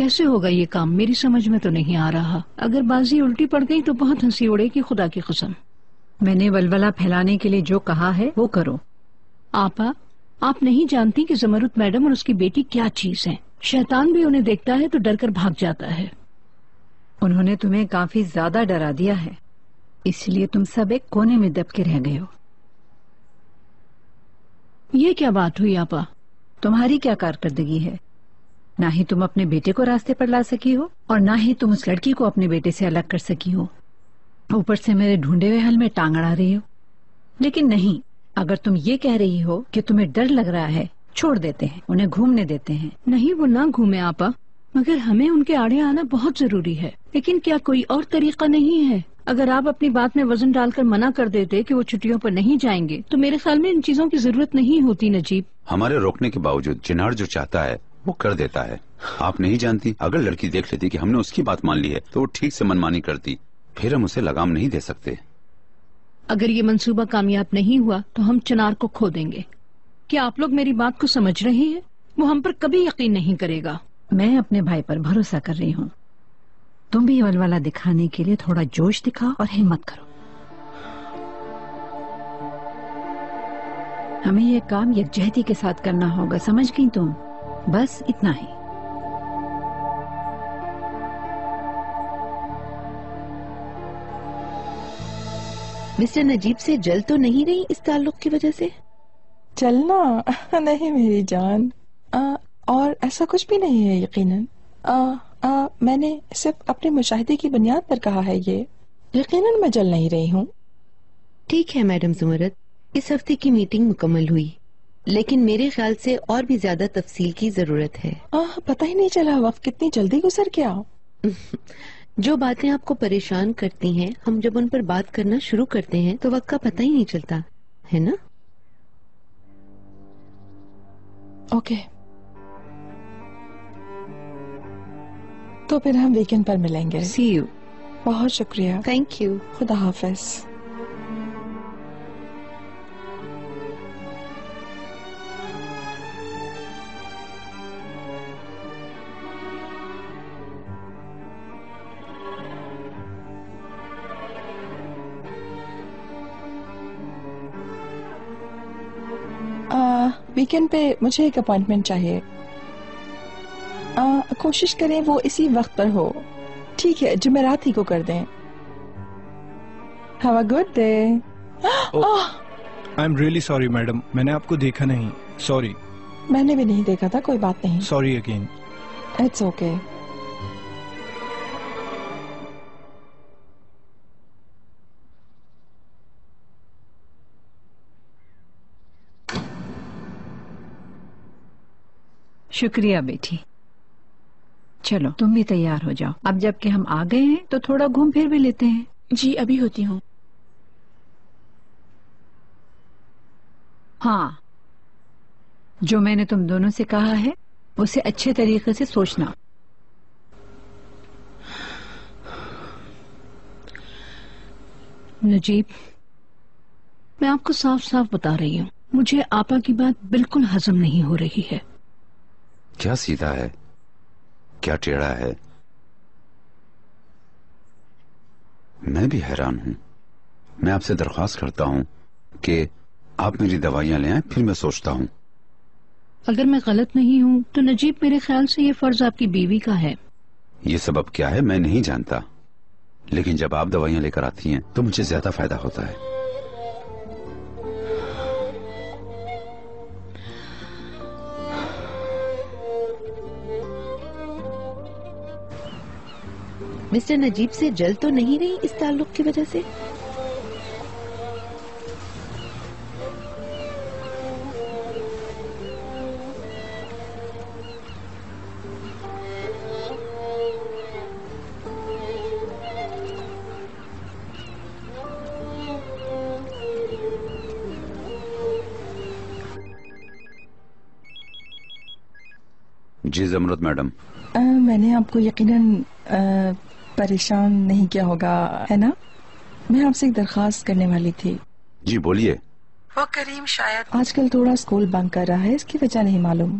کیسے ہوگا یہ کام؟ میری سمجھ میں تو نہیں آ رہا. اگر بازی الٹی پڑ گئی تو بہت ہنسی اڑے گی، خدا کی قسم. میں نے ولولہ پھیلانے کے لیے جو کہا ہے وہ کرو. آپا، آپ نہیں جانتی کہ زمرد میڈم اور اس کی بیٹی کیا چیز ہے. شیطان بھی انہیں دیکھتا ہے تو ڈر کر بھاگ جاتا ہے. انہوں نے تمہیں کافی زیادہ ڈرا دیا ہے، اس لیے تم سب ایک کونے میں دب کے رہ گئے ہو. یہ کیا بات ہوئی آپا؟ تمہاری کیا کارکردگی ہے؟ نہ ہی تم اپنے بیٹے کو راستے پر لا سکی ہو اور نہ ہی تم اس لڑکی کو اپنے بیٹے سے الگ کر سکی ہو. اوپر سے میرے ڈھونڈے ہوئے حل میں ٹانگ اڑا رہی ہو. لیکن نہیں، اگر تم یہ کہہ رہی ہو کہ تمہیں ڈر لگ رہا ہے، چھوڑ دیتے ہیں، انہیں گھومنے دیتے ہیں. نہیں، وہ نہ گھومے آپا، مگر ہمیں ان کے آڑے آنا بہت ضروری ہے. لیکن کیا کوئی اور طریقہ نہیں ہے؟ اگر آپ اپنی بات میں وزن ڈال کر منع کر دیتے کہ وہ چھٹیوں پر نہیں جائیں گے تو میرے خیال میں ان چیزوں کی ضرورت نہیں ہوتی. نجیب، ہمارے روکنے کے باوجود چنار جو چاہتا ہے وہ کر دیتا ہے. آپ نہیں جانتی، اگر لڑکی دیکھ لیتی کہ ہم نے اس کی بات مان لی ہے تو وہ ٹھیک سے منمانی کرتی، پھر ہم اسے لگام نہیں دے سکتے. اگر یہ منصوبہ کامیاب نہیں ہوا تو ہم چنار کو کھو دیں گے. کیا آپ لوگ میری بات کو سمجھ رہے ہیں؟ وہ ہم پر کبھی یقین نہیں کرے گا. میں اپنے بھائی پر بھروسہ کر رہی ہوں. تم بھی ولولہ دکھانے کے لیے تھوڑا جوش دکھاؤ اور ہمت کرو. ہمیں یہ کام یکجہتی کے ساتھ کرنا ہوگا، سمجھ گئی تم؟ بس اتنا ہی. مسٹر نجیب سے جل تو نہیں رہی اس تعلق کی وجہ سے؟ چلنا نہیں میری جان، اور ایسا کچھ بھی نہیں ہے. یقیناً میں نے صرف اپنے مشاہدے کی بنیاد پر کہا ہے. یہ یقیناً میں جل نہیں رہی ہوں. ٹھیک ہے میڈم زمرد، اس ہفتے کی میٹنگ مکمل ہوئی، لیکن میرے خیال سے اور بھی زیادہ تفصیل کی ضرورت ہے. پتہ ہی نہیں چلا وقت کتنی جلدی گزر گیا. جو باتیں آپ کو پریشان کرتی ہیں، ہم جب ان پر بات کرنا شروع کرتے ہیں تو وقت کا پتہ ہی نہیں چلتا ہے نا؟ اوکے، تو پھر ہم ویکینڈ پر ملیں گے. سی یو. بہت شکریہ. Thank you. خدا حافظ. ویکینڈ پہ مجھے ایک اپوائنٹمنٹ چاہیے. کوشش کریں وہ اسی وقت پر ہو. ٹھیک ہے، جمعرات ہی کو کر دیں. Have a good day. I am really sorry madam, میں نے آپ کو دیکھا نہیں. سوری. میں نے بھی نہیں دیکھا تھا، کوئی بات نہیں. Sorry again. It's okay. شکریہ بیٹی. چلو تم بھی تیار ہو جاؤ. اب جب کہ ہم آ گئے ہیں تو تھوڑا گھوم پھر بھی لیتے ہیں. جی ابھی ہوتی ہوں. ہاں، جو میں نے تم دونوں سے کہا ہے اسے اچھے طریقے سے سوچنا. نجیب، میں آپ کو صاف صاف بتا رہی ہوں، مجھے آپا کی بات بالکل ہضم نہیں ہو رہی ہے. کیا سیدھا ہے، کیا ٹیڑھا ہے. میں بھی حیران ہوں. میں آپ سے درخواست کرتا ہوں کہ آپ میری دوائیاں لے آئیں، پھر میں سوچتا ہوں. اگر میں غلط نہیں ہوں تو نجیب میرے خیال سے یہ فرض آپ کی بیوی کا ہے. یہ سبب کیا ہے میں نہیں جانتا، لیکن جب آپ دوائیاں لے کر آتی ہیں تو مجھے زیادہ فائدہ ہوتا ہے. مسٹر نجیب سے جل تو نہیں رہی اس تعلق کی وجہ سے؟ جی زمرد میڈم. میں نے آپ کو یقیناً پریشان نہیں کیا ہوگا ہے نا؟ میں آپ سے ایک درخواست کرنے والی تھی. جی بولیے. وہ کریم شاید آج کل تھوڑا اسکول بنک کر رہا ہے، اس کی وجہ نہیں معلوم.